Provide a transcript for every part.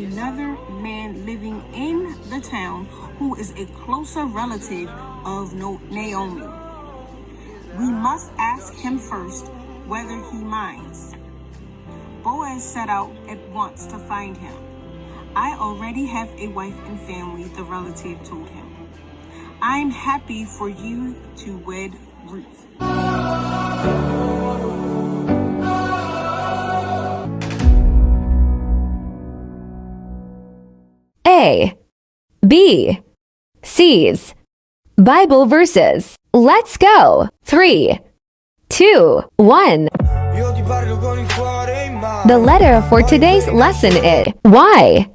another man living in the town who is a closer relative of Naomi. We must ask him first whether he minds. Boaz set out at once to find him. I already have a wife and family, the relative told him. I'm happy for you to wed Ruth. A. B. C's. Bible verses. Let's go. 3, 2, 1. The letter for today's lesson is Y.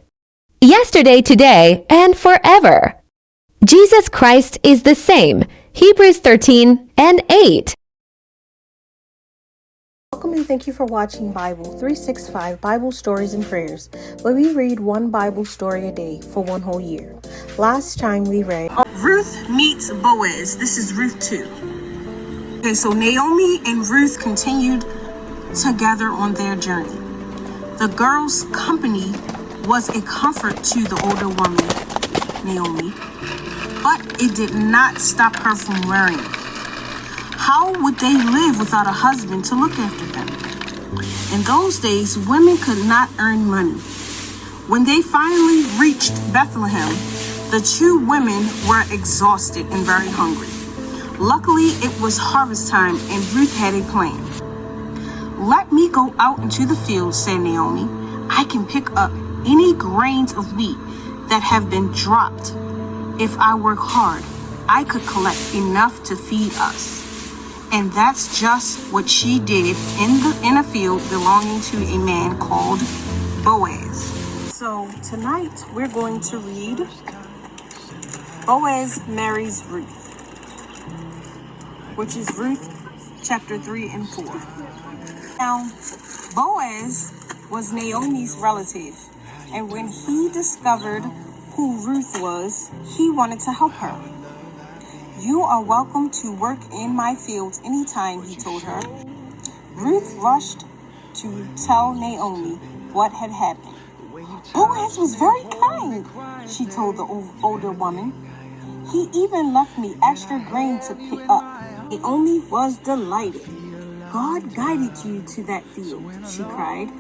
Yesterday, today, and forever. Jesus Christ is the same. Hebrews 13:8. Welcome and thank you for watching Bible 365 Bible Stories and Prayers, where we read one Bible story a day for one whole year. Last time we read Ruth meets Boaz. This is Ruth 2. Okay, so Naomi and Ruth continued together on their journey. The girls' company was a comfort to the older woman, Naomi, but it did not stop her from worrying. How would they live without a husband to look after them? In those days, women could not earn money. When they finally reached Bethlehem, the two women were exhausted and very hungry. Luckily, it was harvest time and Ruth had a plan. Let me go out into the field, said Naomi. I can pick up any grains of wheat that have been dropped. If I work hard, I could collect enough to feed us. And that's just what she did in a field belonging to a man called Boaz. So tonight we're going to read Boaz Marries Ruth, which is Ruth chapter 3 and 4. Now, Boaz was Naomi's relative, and when he discovered who Ruth was, he wanted to help her. You are welcome to work in my fields anytime, he told her. Ruth rushed to tell Naomi what had happened. Boaz was very kind, she told the older woman. He even left me extra grain to pick up. Naomi was delighted. God guided you to that field, she cried.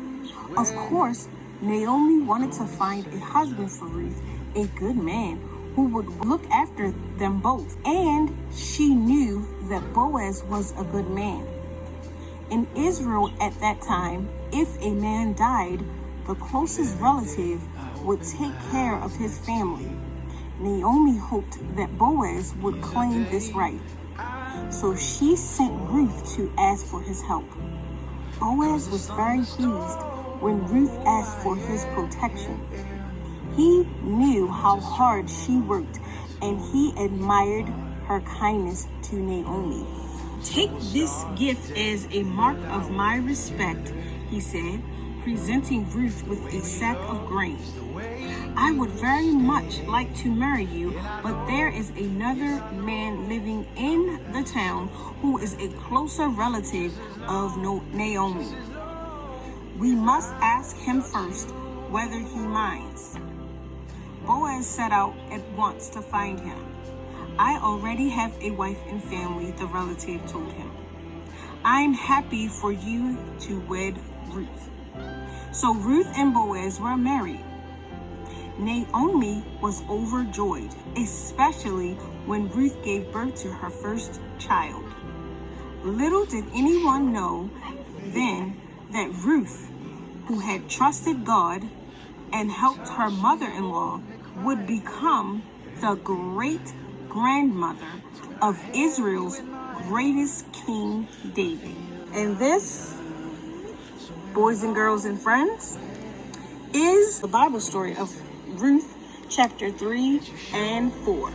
Of course, Naomi wanted to find a husband for Ruth, a good man who would look after them both, and she knew that Boaz was a good man. In Israel at that time, if a man died, the closest relative would take care of his family. Naomi hoped that Boaz would claim this right, so she sent Ruth to ask for his help. Boaz was very pleased when Ruth asked for his protection. He knew how hard she worked, and he admired her kindness to Naomi. Take this gift as a mark of my respect, he said, presenting Ruth with a sack of grain. I would very much like to marry you, but there is another man living in the town who is a closer relative of Naomi. We must ask him first whether he minds. Boaz set out at once to find him. I already have a wife and family, the relative told him. I'm happy for you to wed Ruth. So Ruth and Boaz were married. Naomi was overjoyed, especially when Ruth gave birth to her first child. Little did anyone know then that Ruth, who had trusted God and helped her mother-in-law, would become the great-grandmother of Israel's greatest king, David. And this, boys and girls and friends, is the Bible story of Ruth chapter 3 and 4.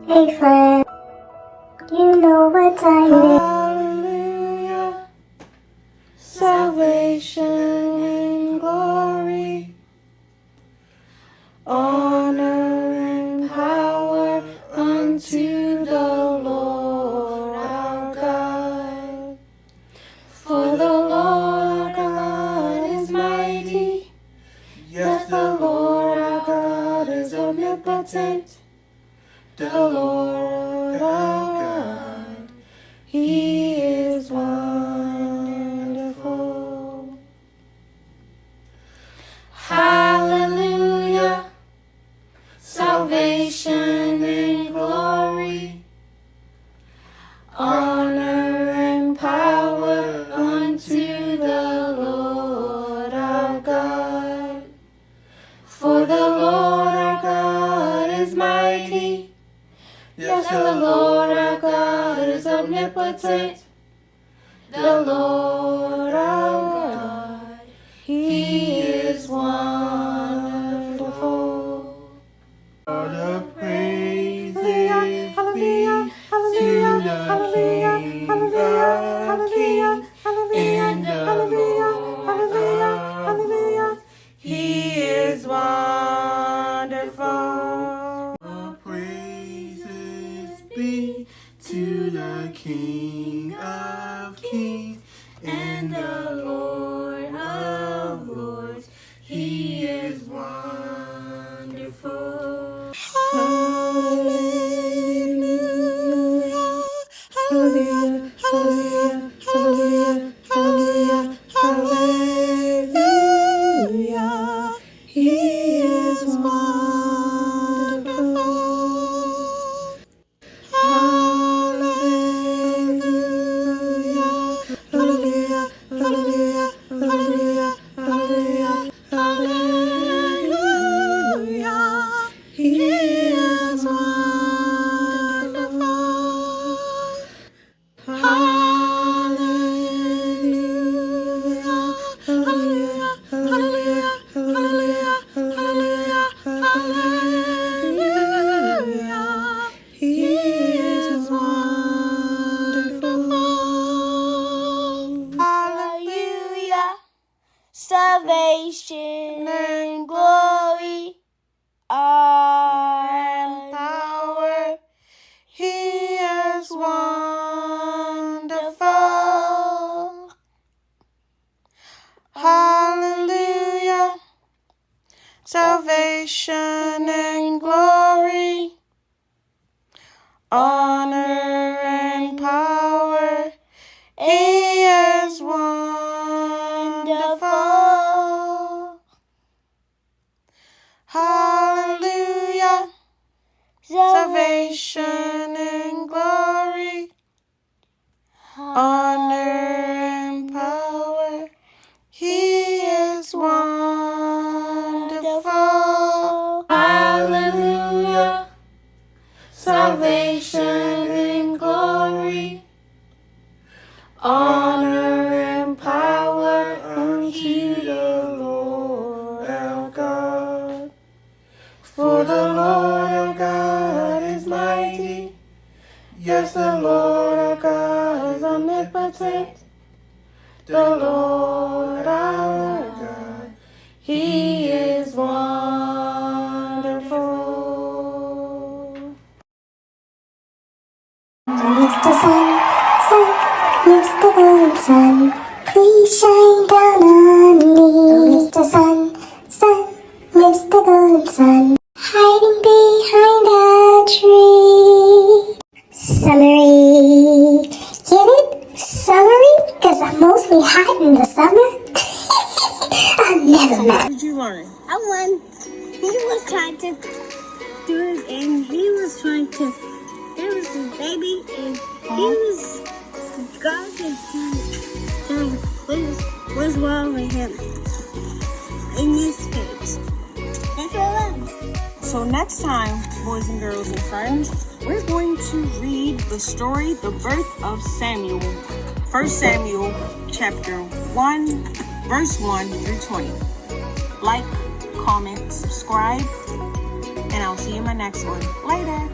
Hey friend, you know what time it is. Hallelujah, salvation and glory, honor omnipotent, the Lord our God, He is wonderful. Hallelujah, salvation and glory, honor and power unto the Lord our God. For the Lord our God is mighty. Yes, the Lord our God is omnipotent. The Lord our God, He is wonderful. All the praises be to the King of Kings and the Lord of Lords. He is wonderful. All praises be to the King of Kings and the Lord of Lords. He is wonderful. Hallelujah, hallelujah, hallelujah, hallelujah, hallelujah, hallelujah. He is wonderful. Hallelujah, hallelujah, hallelujah, hallelujah, hallelujah, hallelujah. He is wonderful. Hallelujah, hallelujah, hallelujah, hallelujah, hallelujah, hallelujah. He is wonderful. Hallelujah, salvation and glory, and power. He is wonderful. Hallelujah, salvation and glory, honor and power. He is wonderful. Hallelujah, salvation and glory, honor and power. He is wonderful. Hallelujah, salvation and glory, honor and power unto the Lord our God. For the Lord our God is mighty. Yes, the Lord our God is omnipotent. The Lord our God, He is wonderful. Mr. Sun, Mr. Golden Sun, please shine down on me. Mr. Sun, Mr. Golden Sun, hiding behind a tree. Summery, get it? Summery? 'Cause I'm mostly hot in the summer. Never mind. What did you learn? I won. He was trying to do it, and he was trying to. There was his baby, and he was. God was trying to tell him what's wrong with him in this case. That's all I learned. So next time, boys and girls and friends, we're going to read the story, the birth of Samuel. 1 Samuel chapter 1, verse 1 through 20. Like, comment, subscribe, and I'll see you in my next one. Later.